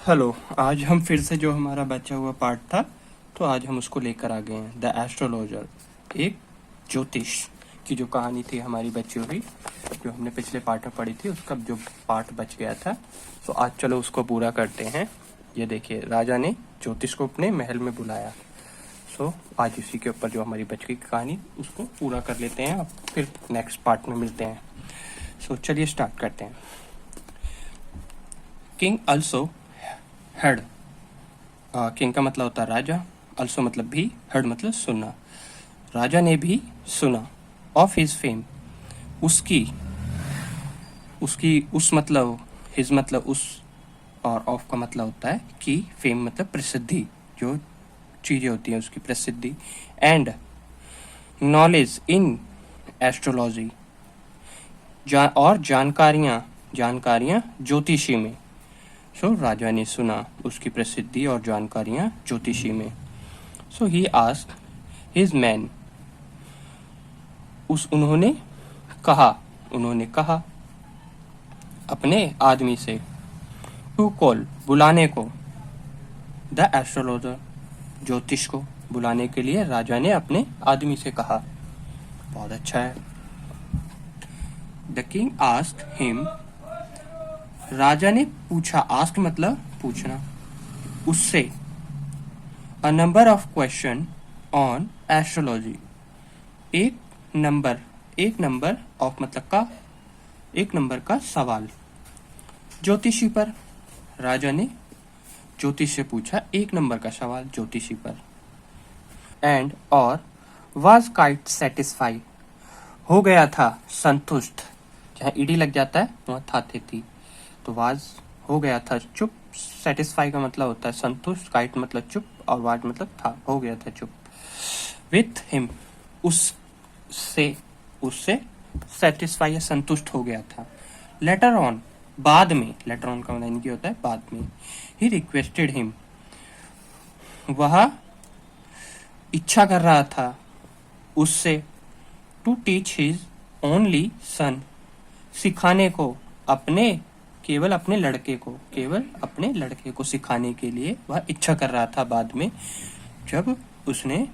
Hello. आज हम फिर से जो हमारा बचा हुआ पार्ट था, तो आज हम उसको लेकर आ गए हैं। द एस्ट्रोलॉजर, एक ज्योतिष की जो कहानी थी हमारी बची हुई, जो हमने पिछले पार्ट में पढ़ी थी, उसका जो पार्ट बच गया था। तो आज चलो उसको पूरा करते हैं। ये देखिए, राजा ने ज्योतिष को अपने महल में बुलाया। सो आज इसी के ऊपर जो हमारी बच गई कहानी, उसको पूरा कर लेते हैं। अब फिर नेक्स्ट पार्ट में मिलते हैं। सो चलिए स्टार्ट करते हैं। किंग अल्सो हेड, किंग का मतलब होता है राजा, अल्सो मतलब भी, हेड मतलब सुनना। राजा ने भी सुना ऑफ हिज फेम, उसकी उसकी उस मतलब, हिज मतलब उस, और ऑफ का मतलब होता है कि, फेम मतलब प्रसिद्धि, जो चीजें होती हैं उसकी प्रसिद्धि। एंड नॉलेज इन एस्ट्रोलॉजी, और जानकारियां ज्योतिषी में। सो राजा ने सुना उसकी प्रसिद्धि और जानकारियां ज्योतिषी में। सो ही आस्क्ड हिज मैन, उन्होंने कहा अपने आदमी से, टू कॉल बुलाने को, द एस्ट्रोलॉजर ज्योतिष को बुलाने के लिए राजा ने अपने आदमी से कहा। बहुत अच्छा है। द किंग आस्क्ड हिम, राजा ने पूछा, आस्क मतलब पूछना, उससे, a number of question on astrology, एक नंबर ऑफ मतलब का, एक नंबर का सवाल ज्योतिषी पर। राजा ने ज्योतिष से पूछा एक नंबर का सवाल ज्योतिषी पर। एंड और वाज काइट सेटिस्फाइड, हो गया था संतुष्ट, जहाँ ईडी लग जाता है वहाँ था थी, तो वाज हो गया था चुप। सेटिस्फाई का मतलब होता है संतुष्ट, काइट मतलब चुप, और वाज मतलब था, हो गया था चुप। विथ हिम, उससे सेटिस्फाई या संतुष्ट हो गया था। लेटर ऑन, बाद में, लेटर ऑन का मतलब इनकी होता है बाद में। ही रिक्वेस्टेड हिम, वह इच्छा कर रहा था उससे, to teach his only son, सिखाने को केवल अपने लड़के को सिखाने के लिए वह इच्छा कर रहा था बाद में। जब उसने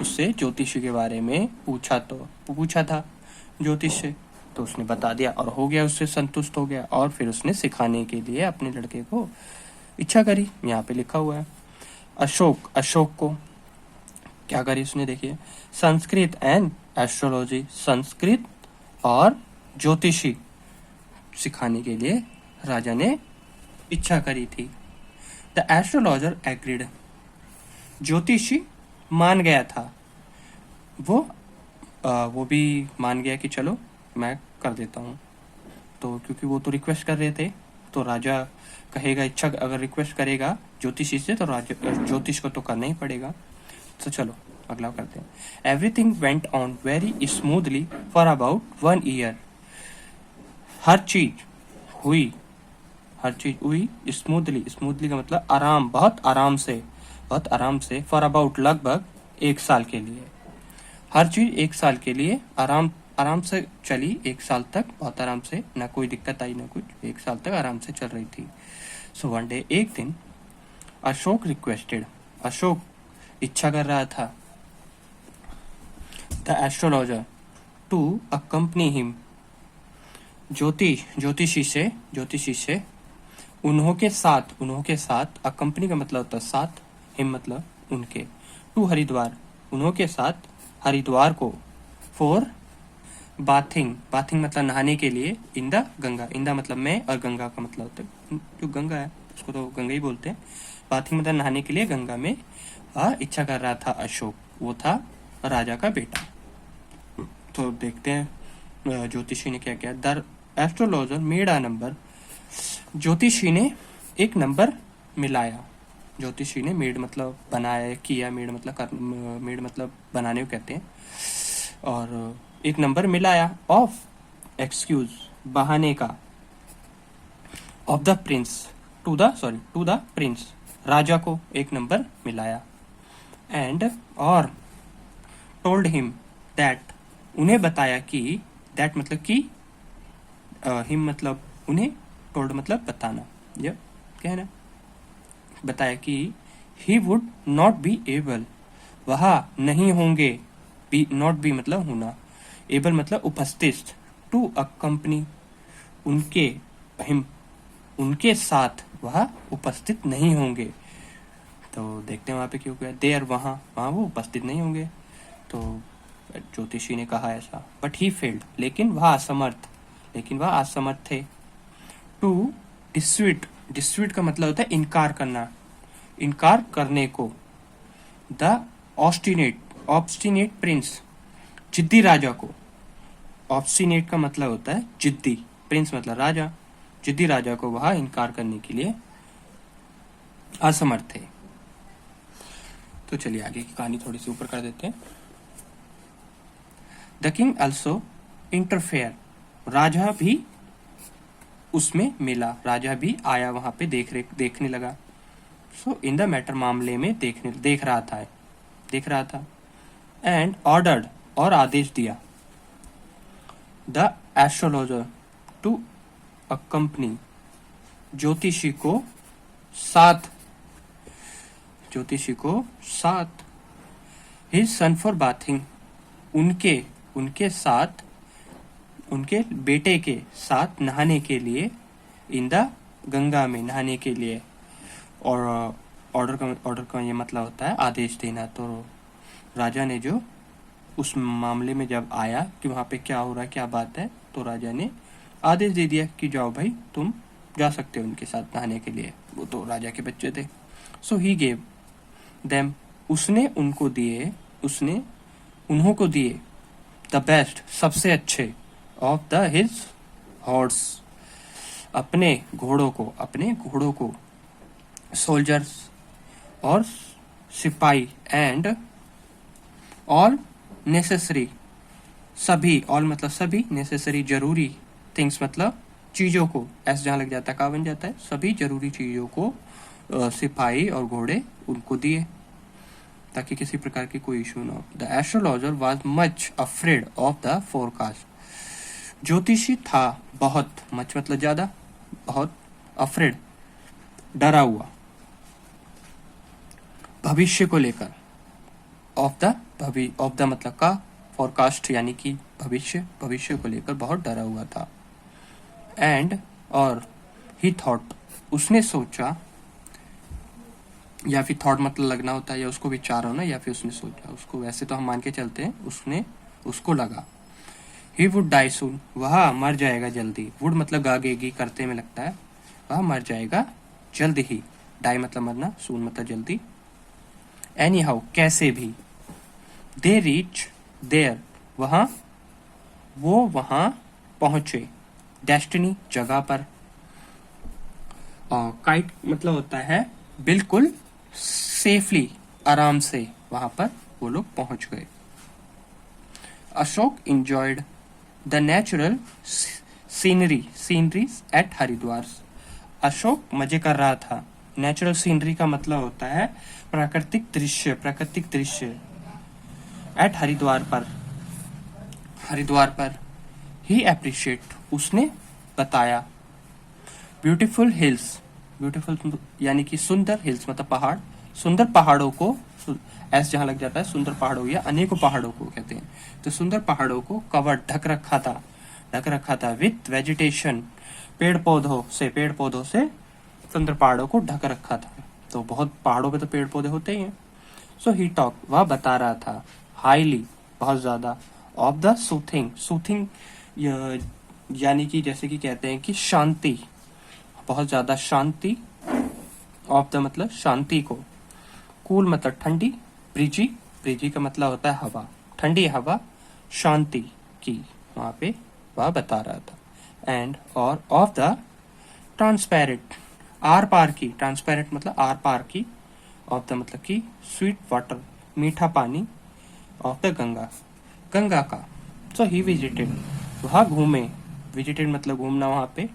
उससे ज्योतिष के बारे में पूछा था ज्योतिष से, तो उसने बता दिया और हो गया, उससे संतुष्ट हो गया, और फिर उसने सिखाने के लिए अपने लड़के को इच्छा करी। यहाँ पे लिखा हुआ है। अशोक को क्या करी उसने, देखिए, संस्कृत एंड एस्ट्रोलॉजी, संस्कृत और ज्योतिषी सिखाने के लिए राजा ने इच्छा करी थी। द एस्ट्रोलॉजर एग्रीड, ज्योतिषी मान गया था, वो भी मान गया कि चलो मैं कर देता हूँ। तो क्योंकि वो तो रिक्वेस्ट कर रहे थे, तो राजा कहेगा, इच्छा अगर रिक्वेस्ट करेगा ज्योतिषी से, तो राजा ज्योतिष को तो करना ही पड़ेगा। तो चलो अगला करते हैं। Everything went on very smoothly for about 1 year, हर चीज हुई स्मूथली का मतलब आराम, बहुत आराम से, फॉर अबाउट लगभग 1 साल के लिए। हर चीज 1 साल के लिए आराम से चली, 1 साल तक बहुत आराम से, ना कोई दिक्कत आई ना कुछ, 1 साल तक आराम से चल रही थी। सो वन डे, एक दिन, अशोक इच्छा कर रहा था, the astrologer to accompany him, ज्योतिषी से उन्हों के साथ, अकम्पनी का मतलब होता है साथ, हिम मतलब उनके, टू हरिद्वार, उन्हों के साथ हरिद्वार को, फॉर बाथिंग मतलब नहाने के लिए, इन द गंगा, इंदा मतलब मैं, और गंगा का मतलब होता है जो गंगा है उसको तो गंगा ही बोलते हैं। बाथिंग मतलब नहाने के लिए गंगा में इच्छा कर रहा था अशोक, वो था राजा का बेटा। तो देखते हैं ज्योतिषी ने क्या किया। The astrologer made a number, ज्योतिषी ने एक नंबर मिलाया। ज्योतिषी ने मेड मतलब बनाया, किया, मेड मतलब बनाने को कहते हैं, और एक नंबर मिलाया, ऑफ एक्सक्यूज, बहाने का, of the prince, to the prince, राजा को एक नंबर मिलाया। एंड और टोल्ड हिम दैट, उन्हें बताया कि, दैट मतलब कि, हिम मतलब उन्हें, टोल्ड मतलब बताना, या कहना, बताया कि he would not be able, वह नहीं होंगे, बी नॉट बी मतलब होना, एबल मतलब उपस्थित, टू अकम्पनी उनके, हिम उनके साथ वह उपस्थित नहीं होंगे। तो देखते हैं वहां पे क्यों गया, देयर वहां वहां वो उपस्थित नहीं होंगे। तो ज्योतिषी ने कहा ऐसा, बट ही फेल्ड लेकिन वह असमर्थ थे, टू डिस्वीट, डिस्वीट का मतलब होता है इनकार करना, इनकार करने को, द ऑब्स्टिनेट प्रिंस, जिद्दी राजा को, ऑब्स्टिनेट का मतलब होता है जिद्दी, प्रिंस मतलब राजा, जिद्दी राजा को वह इनकार करने के लिए असमर्थ थे। तो चलिए आगे की कहानी थोड़ी सी ऊपर कर देते हैं। द किंग ऑल्सो इंटरफेयर, राजा भी उसमें मिला, राजा भी आया वहां पे देखने लगा। सो इन द मैटर मामले में देख रहा था। एंड ऑर्डर्ड और आदेश दिया, द एस्ट्रोलॉजर टू अकम्पनी, ज्योतिषी को साथ, हिज सन फॉर बाथिंग, उनके बेटे के साथ नहाने के लिए, इन द गंगा में नहाने के लिए। और ऑर्डर का ये मतलब होता है आदेश देना। तो राजा ने जो उस मामले में जब आया कि वहां पे क्या हो रहा है, क्या बात है, तो राजा ने आदेश दे दिया कि जाओ भाई, तुम जा सकते हो उनके साथ नहाने के लिए। वो तो राजा के बच्चे थे। सो ही गेव देम, उसने उन्हों को दिए, द बेस्ट, सबसे अच्छे, ऑफ द हिज हॉर्स, अपने घोड़ों को, सोल्जर्स और सिपाही, एंड ऑल नेसेसरी, सभी, ऑल मतलब सभी, नेसेसरी जरूरी, थिंग्स मतलब चीजों को, एस जहां लग जाता है का बन जाता है, सभी जरूरी चीजों को सिपाही और घोड़े उनको दिए, ताकि किसी प्रकार की कोई इशू ना हो। The astrologer was much afraid of the forecast, ज्योतिषी था बहुत, मच मतलब ज्यादा, बहुत, अफ्रेड डरा हुआ, भविष्य को लेकर, ऑफ द मतलब का, फोरकास्ट यानी कि भविष्य को लेकर बहुत डरा हुआ था। एंड और ही थॉट, उसने सोचा, या फिर थॉट मतलब लगना होता है, या उसको विचार होना, या फिर उसने सोचा, उसको वैसे तो हम मान के चलते हैं, उसको लगा, ही वुड डाई सून, वह मर जाएगा जल्दी, वुड मतलब गागेगी करते में लगता है, वह मर जाएगा जल्द ही, डाई मतलब मरना, सून मतलब जल्दी, एनी हाउ कैसे भी, दे रीच देयर, वो वहां पहुंचे, डेस्टिनी जगह पर, काइट मतलब होता है बिल्कुल सेफली, आराम से वहां पर वो लोग पहुंच गए। Ashok enjoyed the natural sceneries at Haridwar, Ashok मजे कर रहा था, नेचुरल सीनरी का मतलब होता है प्राकृतिक दृश्य, एट हरिद्वार पर, ही अप्रिशिएट, उसने बताया, ब्यूटीफुल हिल्स, ब्यूटीफुल यानी कि सुंदर, हिल्स मतलब पहाड़, सुंदर पहाड़ों को, एस जहां लग जाता है, सुंदर पहाड़ों या अनेकों पहाड़ों को कहते हैं, तो सुंदर पहाड़ों को कवर ढक रखा था विथ वेजिटेशन, पेड़ पौधों से सुंदर पहाड़ों को ढक रखा था। तो बहुत पहाड़ों पे तो पेड़ पौधे होते ही हैं। सो ही टॉक, वह बता रहा था, हाईली बहुत ज्यादा, ऑफ द सूथिंग यानी कि जैसे कि कहते हैं कि शांति, बहुत ज्यादा शांति, ऑफ द मतलब शांति को, कूल मतलब ठंडी, ब्रिजी का मतलब होता है हवा, ठंडी हवा, शांति की वहां पे वह बता रहा था। एंड और ऑफ द ट्रांसपेरेंट, आर पार की, ट्रांसपेरेंट मतलब आर पार की, ऑफ द मतलब की स्वीट वाटर, मीठा पानी, ऑफ द गंगा का। सो ही विजिटेड, वह घूमे, विजिटेड मतलब घूमना वहां पे,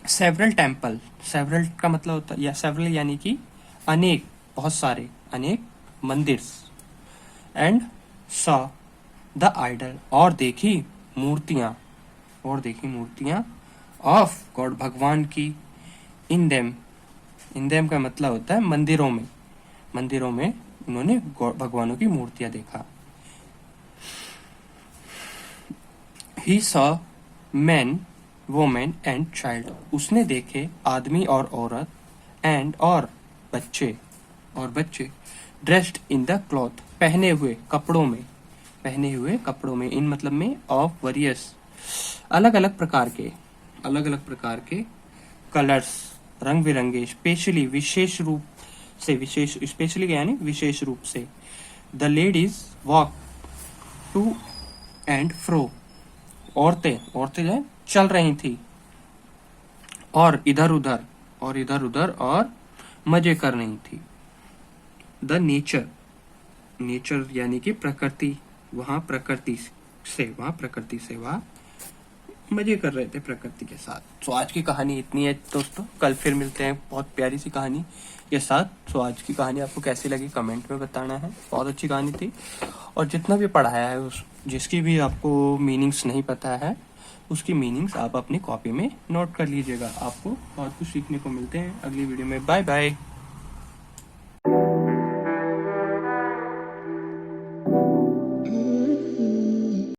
सेवरल टेम्पल, सेवरल का मतलब होता है, या सेवरल यानी कि अनेक, बहुत सारे, अनेक मंदिर, एंड सॉ द आइडल, और देखी मूर्तियां ऑफ गॉड, भगवान की, इन देम इन देम का मतलब होता है मंदिरों में। मंदिरों में उन्होंने भगवानों की मूर्तियां देखा। He saw man, women and child, उसने देखे आदमी और औरत, एंड और बच्चे ड्रेस्ड इन द क्लॉथ, पहने हुए कपड़ों में, इन मतलब में ऑफ वेरियस, अलग अलग प्रकार के कलर्स, रंग बिरंगे, स्पेशली विशेष रूप से the ladies walk to and fro, औरतें जो है चल रही थी और इधर उधर और मजे कर रही थी। द नेचर यानी कि प्रकृति, वहां प्रकृति से वह मजे कर रहे थे प्रकृति के साथ। तो आज की कहानी इतनी है दोस्तों, कल फिर मिलते हैं बहुत प्यारी सी कहानी के साथ। तो आज की कहानी आपको कैसी लगी कमेंट में बताना है। बहुत अच्छी कहानी थी, और जितना भी पढ़ाया है जिसकी भी आपको मीनिंग्स नहीं पता है उसकी मीनिंग्स आप अपनी कॉपी में नोट कर लीजिएगा। आपको बहुत कुछ सीखने को मिलते हैं अगली वीडियो में। Bye bye.